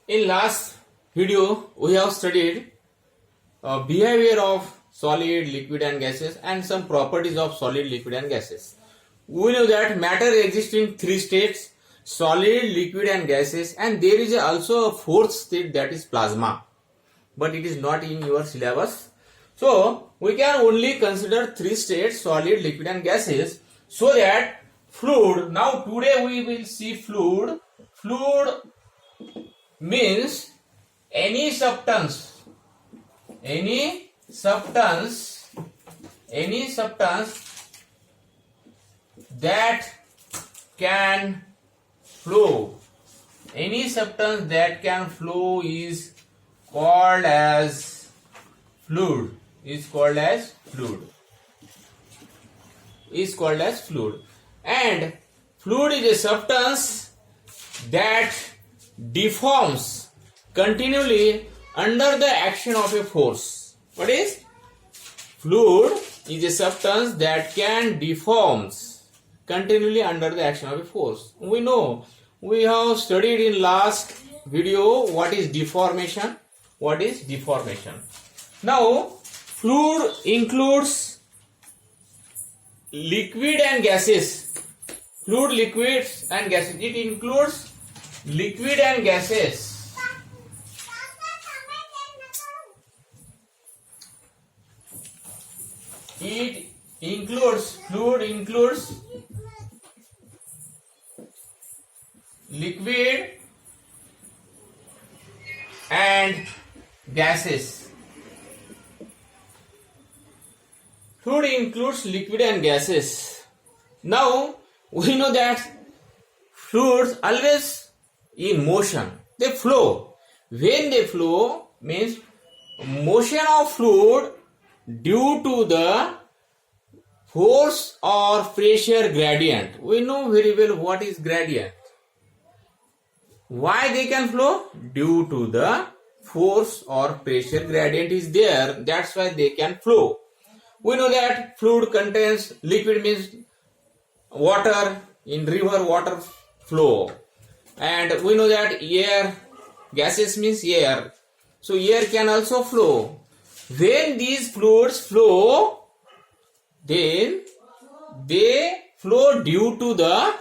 In last video, we have studied behavior of solid, liquid and gases and some properties of solid, liquid and gases. We know that matter exists in three states, solid, liquid and gases, and there is also a fourth state, that is plasma, but it is not in your syllabus. So we can only consider three states, solid, liquid and gases, so that fluid, now today we will see fluid. Fluid means any substance that can flow. Any substance that can flow is called as fluid. And fluid is a substance that deforms continually under the action of a force. What is? Fluid is a substance that can deforms continually under the action of a force. We know, we have studied in last video what is deformation. Now, fluid includes liquid and gases. Fluid, liquids and gases. It includes liquid and gases. It includes, fluid includes liquid and gases. Fluid includes liquid and gases. Now we know that fluids always in motion. They flow. When they flow means motion of fluid due to the force or pressure gradient. We know very well what is gradient. Why they can flow? Due to the force or pressure gradient is there. That's why they can flow. We know that fluid contains, liquid means water, in river water flow. And we know that air, gases means air. So air can also flow. When these fluids flow, then they flow due to the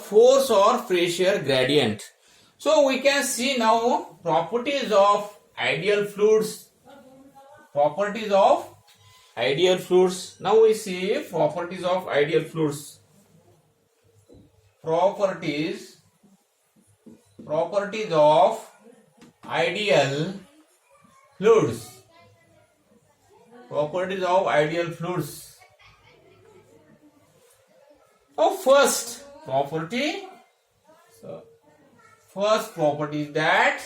force or pressure gradient. So we can see now properties of ideal fluids. Now we see properties of ideal fluids. Properties of ideal fluids. Now first property is that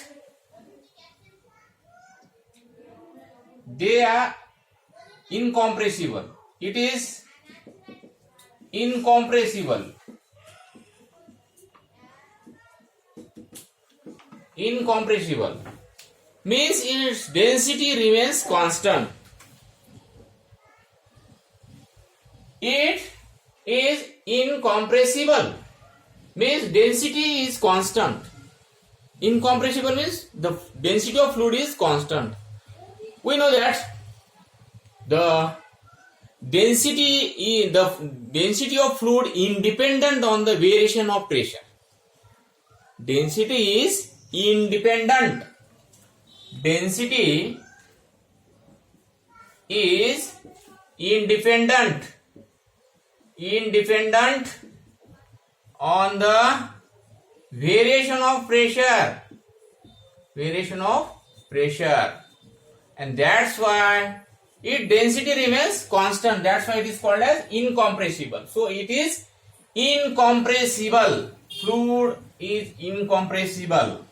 they are incompressible. It is incompressible. Means its density remains constant. It is incompressible means density is constant. Incompressible means the density of fluid is constant. We know that the density of fluid independent on the variation of pressure. Density is independent. Independent on the variation of pressure, and that's why its density remains constant. That's why it is called as incompressible. So it is incompressible. Fluid is incompressible.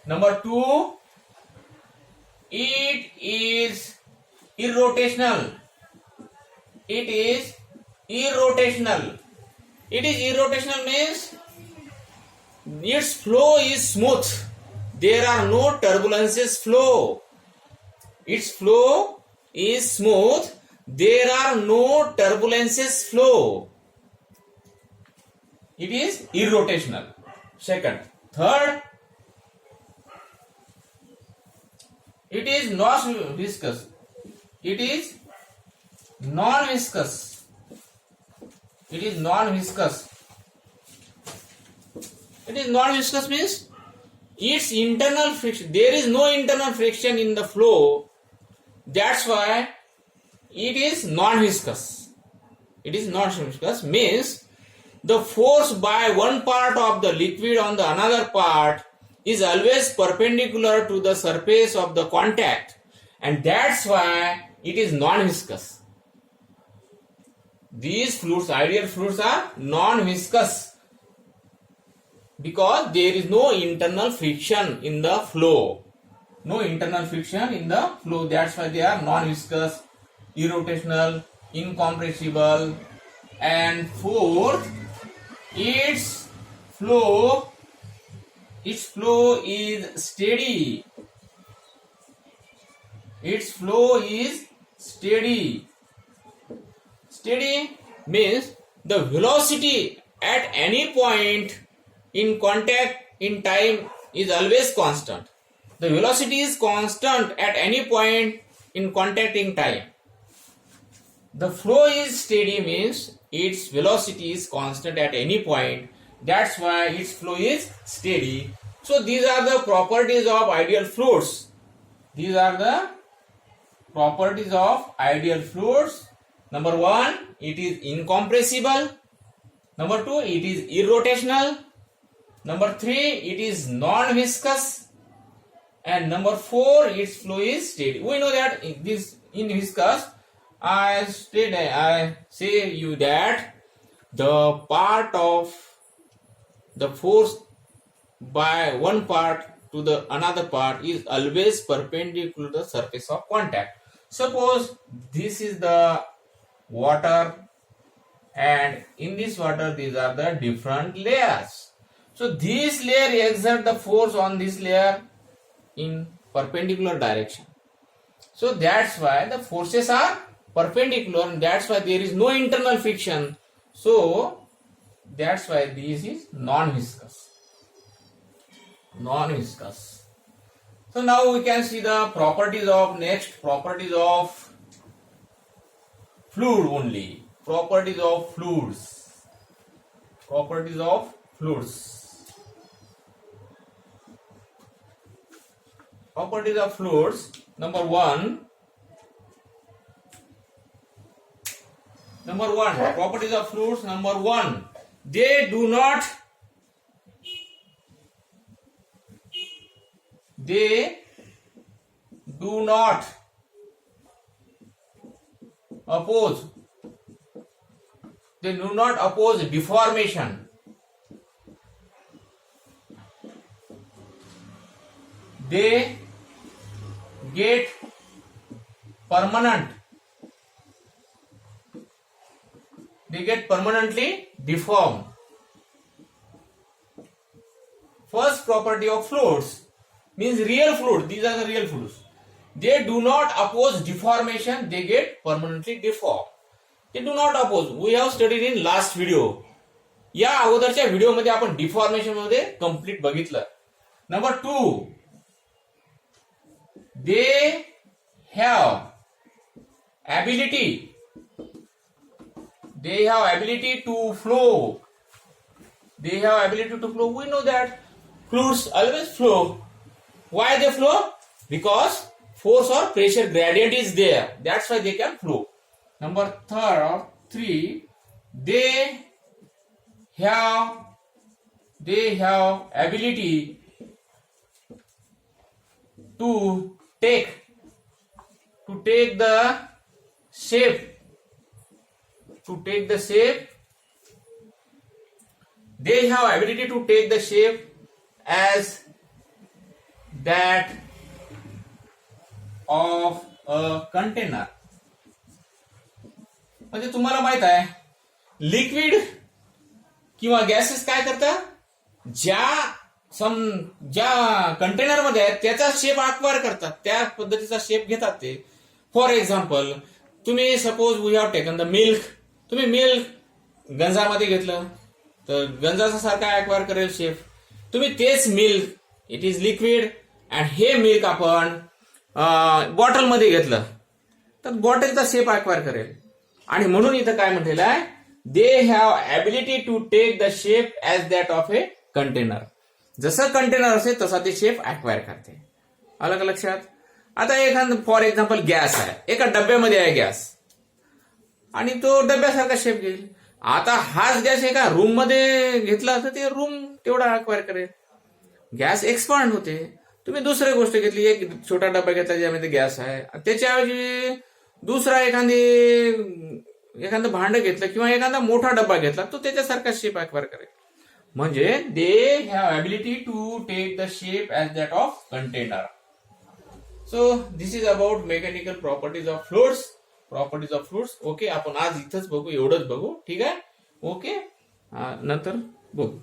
Number 2, it is irrotational. It is irrotational means its flow is smooth. There are no turbulences flow. Its flow is smooth. There are no turbulences flow. It is irrotational. Second. Third, it is not viscous. It is non-viscous. It is non-viscous. It is non-viscous means its internal friction. There is no internal friction in the flow. That's why it is non-viscous. It is non-viscous means the force by one part of the liquid on the another part is always perpendicular to the surface of the contact, and that's why it is non-viscous. These fluids, ideal fluids, are non-viscous because there is no internal friction in the flow. No internal friction in the flow. That's why they are non-viscous, irrotational, incompressible. And fourth, its flow is steady. Its flow is steady. Steady means the velocity at any point in contact in time is always constant. The velocity is constant at any point in contact in time. The flow is steady means its velocity is constant at any point. That's why its flow is steady. So these are the properties of ideal fluids. These are the properties of ideal fluids. Number 1, it is incompressible. Number 2, it is irrotational. Number 3, it is non-viscous. And number 4, its flow is steady. We know that in viscous, I say you that the part of the force by one part to the another part is always perpendicular to the surface of contact. Suppose this is the water, and in this water these are the different layers. So this layer exert the force on this layer in perpendicular direction. So that's why the forces are perpendicular, and that's why there is no internal friction. So that's why this is non-viscous. Non-viscous. So now we can see the properties of fluid only. Properties of fluids. Properties of fluids. Properties of fluids. Number one, properties of fluids. Number 1, they do not oppose deformation. They get permanently deformed. First property of fluids means real fluid. These are the real fluids. They do not oppose deformation. They get permanently deformed. They do not oppose. We have studied in last video. या अगोदरच्या video मध्ये आपण deformation मध्ये complete बघितलं. Number 2, they have ability to flow. We know that fluids always flow. Why they flow? Because force or pressure gradient is there. That's why they can flow. Number 3, they have ability to take the shape. They have ability to take the shape as that of a container. म्हणजे तुम्हाला माहित आहे liquid किंवा gases काय करतात, ज्या container मध्ये आहेत त्याचा शेप आकार करतात, त्या पद्धतीचा शेप घेतात ते. फॉर एक्झाम्पल, तुम्ही suppose we have taken the milk. तुम्ही मिल्क गंजामध्ये घेतलं तर गंजाचा सारखा आकार करेल शेप. तुम्ही तेच milk, it is liquid, and हे मिल्क आपण बॉटलमध्ये घेतलं तर बॉटलचा शेप अक्वायर करेल. आणि म्हणून इथं काय म्हटलेलं आहे, they have ability to take the shape as that of a container. जसं कंटेनर असेल तसा ते शेप अक्वायर करते. आलं का लक्षात? आता एखादं फॉर एक्झाम्पल गॅस आहे, एका डब्यामध्ये आहे गॅस आणि तो डब्यासारखा शेप घेईल. आता हाच गॅस एका रूम मध्ये घेतला तर ते रूम तेवढा अक्वायर करेल. गॅस एक्सपांड होते. तुम्ही दुसरी गोष्ट घेतली, एक छोटा डबा घेतला ज्यामध्ये गॅस आहे, त्याच्याऐवजी दुसरा एखादं भांड घेतलं किंवा एखादा मोठा डब्बा घेतला तो त्याच्यासारखा शेप अक्वायर करेल. म्हणजे they have ability to take the shape as that of container. So this is about mechanical properties of fluids. Okay, आपण आज इथंच बघू, एवढंच बघू. ठीक आहे. ओके, नंतर बघू.